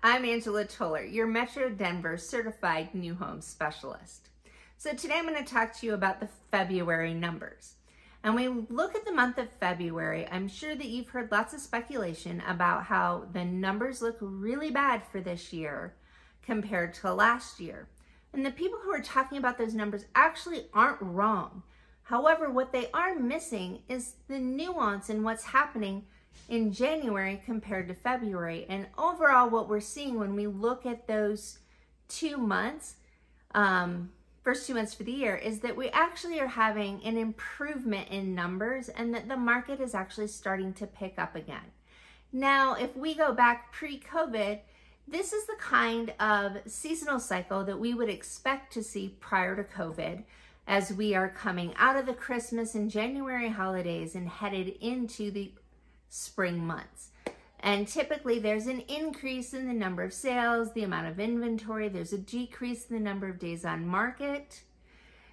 I'm Angela Tolar, your Metro Denver Certified New Home Specialist. So today I'm going to talk to you about the February numbers. And when we look at the month of February, I'm sure that you've heard lots of speculation about how the numbers look really bad for this year compared to last year. And the people who are talking about those numbers actually aren't wrong. However, what they are missing is the nuance in what's happening in January compared to February. And overall, what we're seeing when we look at those 2 months, first 2 months for the year, is that we actually are having an improvement in numbers and that the market is actually starting to pick up again. Now, if we go back pre-COVID, this is the kind of seasonal cycle that we would expect to see prior to COVID as we are coming out of the Christmas and January holidays and headed into the spring months. And typically there's an increase in the number of sales, the amount of inventory, there's a decrease in the number of days on market.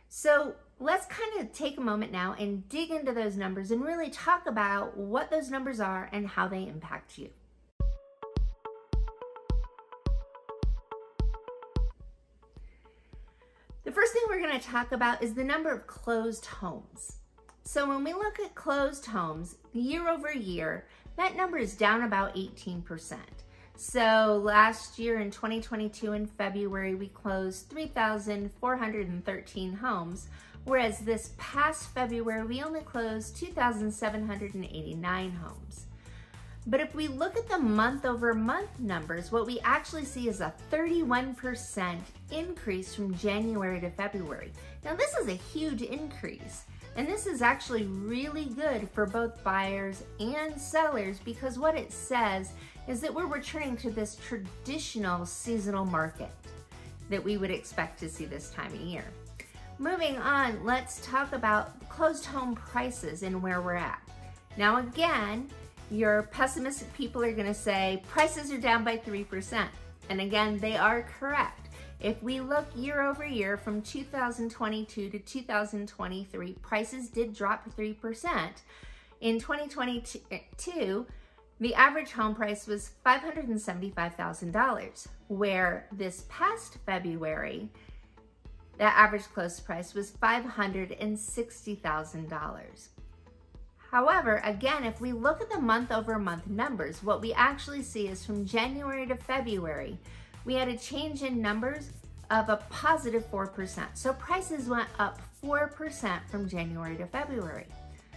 So let's kind of take a moment now and dig into those numbers and really talk about what those numbers are and how they impact you. The first thing we're going to talk about is the number of closed homes. So when we look at closed homes year over year, that number is down about 18%. So last year in 2022 in February, we closed 3,413 homes, whereas this past February, we only closed 2,789 homes. But if we look at the month over month numbers, what we actually see is a 31% increase from January to February. Now this is a huge increase. And this is actually really good for both buyers and sellers because what it says is that we're returning to this traditional seasonal market that we would expect to see this time of year. Moving on, let's talk about closed home prices and where we're at. Now again, your pessimistic people are going to say prices are down by 3%. And again, they are correct. If we look year over year from 2022 to 2023, prices did drop 3%. In 2022, the average home price was $575,000, where this past February, the average close price was $560,000. However, again, if we look at the month over month numbers, what we actually see is from January to February, we had a change in numbers of a positive 4%. So prices went up 4% from January to February.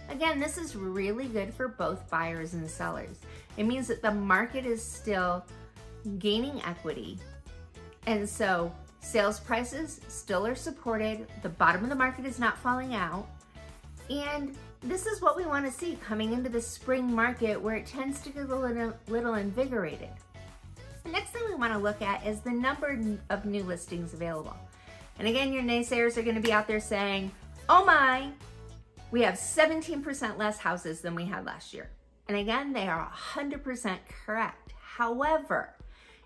Again, this is really good for both buyers and sellers. It means that the market is still gaining equity. And so sales prices still are supported. The bottom of the market is not falling out. And this is what we want to see coming into the spring market where it tends to get a little invigorated. The next thing we want to look at is the number of new listings available. And again, your naysayers are going to be out there saying, oh my, we have 17% less houses than we had last year. And again, they are 100% correct. However,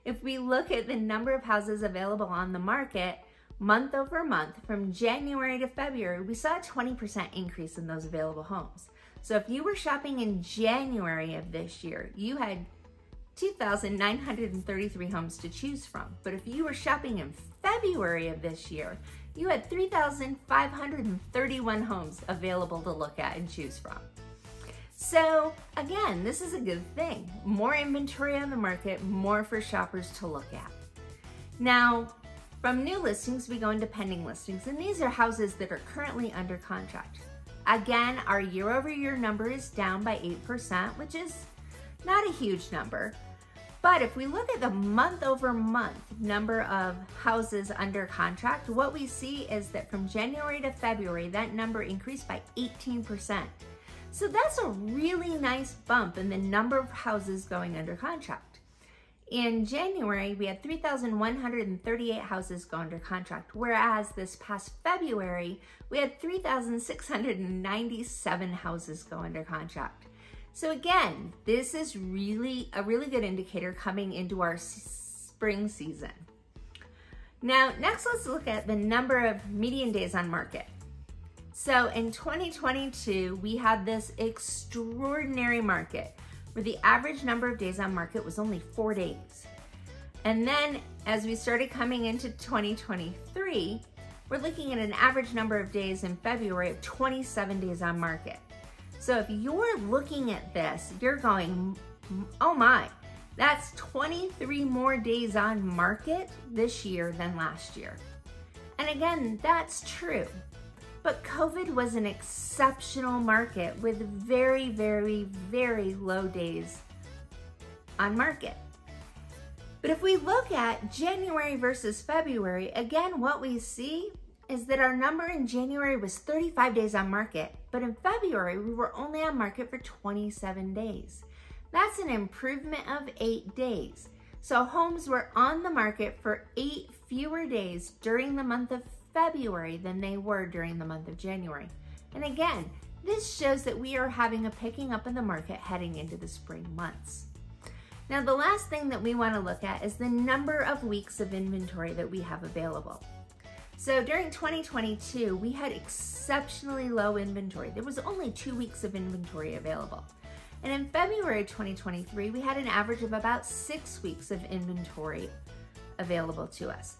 if we look at the number of houses available on the market, month over month, from January to February, we saw a 20% increase in those available homes. So if you were shopping in January of this year, you had 2,933 homes to choose from. But if you were shopping in February of this year, you had 3,531 homes available to look at and choose from. So again, this is a good thing. More inventory on the market, more for shoppers to look at. Now, from new listings, we go into pending listings, and these are houses that are currently under contract. Again, our year over year number is down by 8%, which is not a huge number. But if we look at the month over month number of houses under contract, what we see is that from January to February, that number increased by 18%. So that's a really nice bump in the number of houses going under contract. In January, we had 3,138 houses go under contract, whereas this past February, we had 3,697 houses go under contract. So again, this is a really good indicator coming into our spring season. Now, next let's look at the number of median days on market. So in 2022, we had this extraordinary market where the average number of days on market was only 4 days. And then as we started coming into 2023, we're looking at an average number of days in February of 27 days on market. So if you're looking at this, you're going, oh my, that's 23 more days on market this year than last year. And again, that's true. But COVID was an exceptional market with very, very, very low days on market. But if we look at January versus February, again, what we see is that our number in January was 35 days on market, but in February, we were only on market for 27 days. That's an improvement of 8 days. So homes were on the market for 8 fewer days during the month of February than they were during the month of January. And again, this shows that we are having a picking up in the market heading into the spring months. Now, the last thing that we want to look at is the number of weeks of inventory that we have available. So during 2022, we had exceptionally low inventory. There was only 2 weeks of inventory available. And in February 2023, we had an average of about 6 weeks of inventory available to us.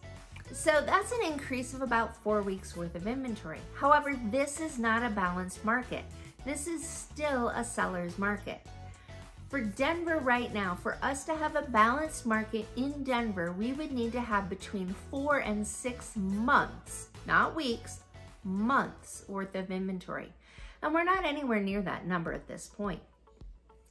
So that's an increase of about 4 weeks worth of inventory. However, this is not a balanced market. This is still a seller's market. For Denver right now, for us to have a balanced market in Denver, we would need to have between 4 and 6 months, not weeks, months worth of inventory. And we're not anywhere near that number at this point.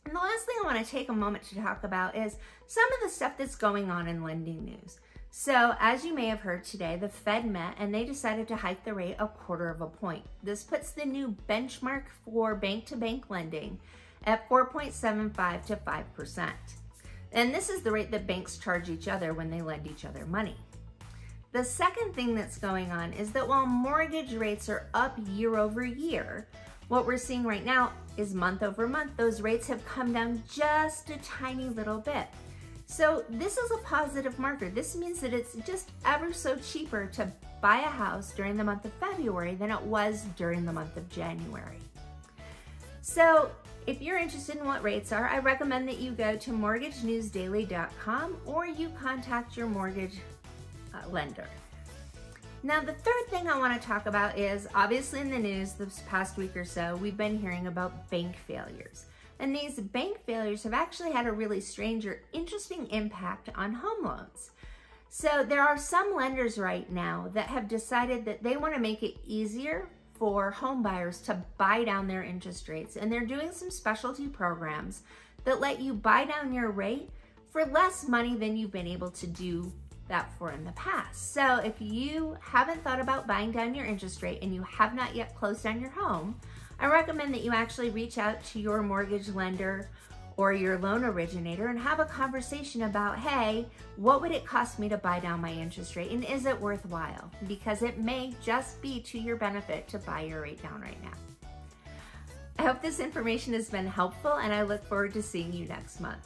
And the last thing I want to take a moment to talk about is some of the stuff that's going on in lending news. So as you may have heard today, the Fed met and they decided to hike the rate 1/4 point. This puts the new benchmark for bank-to-bank lending at 4.75 to 5%. And this is the rate that banks charge each other when they lend each other money. The second thing that's going on is that while mortgage rates are up year over year, what we're seeing right now is month over month, those rates have come down just a tiny little bit. So this is a positive marker. This means that it's just ever so cheaper to buy a house during the month of February than it was during the month of January. So if you're interested in what rates are, I recommend that you go to mortgagenewsdaily.com or you contact your mortgage lender. Now, the third thing I want to talk about is, obviously in the news this past week or so, we've been hearing about bank failures. And these bank failures have actually had a really strange or interesting impact on home loans. So there are some lenders right now that have decided that they want to make it easier for home buyers to buy down their interest rates. And they're doing some specialty programs that let you buy down your rate for less money than you've been able to do that for in the past. So if you haven't thought about buying down your interest rate and you have not yet closed on your home, I recommend that you actually reach out to your mortgage lender or your loan originator and have a conversation about, hey, what would it cost me to buy down my interest rate? And is it worthwhile? Because it may just be to your benefit to buy your rate down right now. I hope this information has been helpful and I look forward to seeing you next month.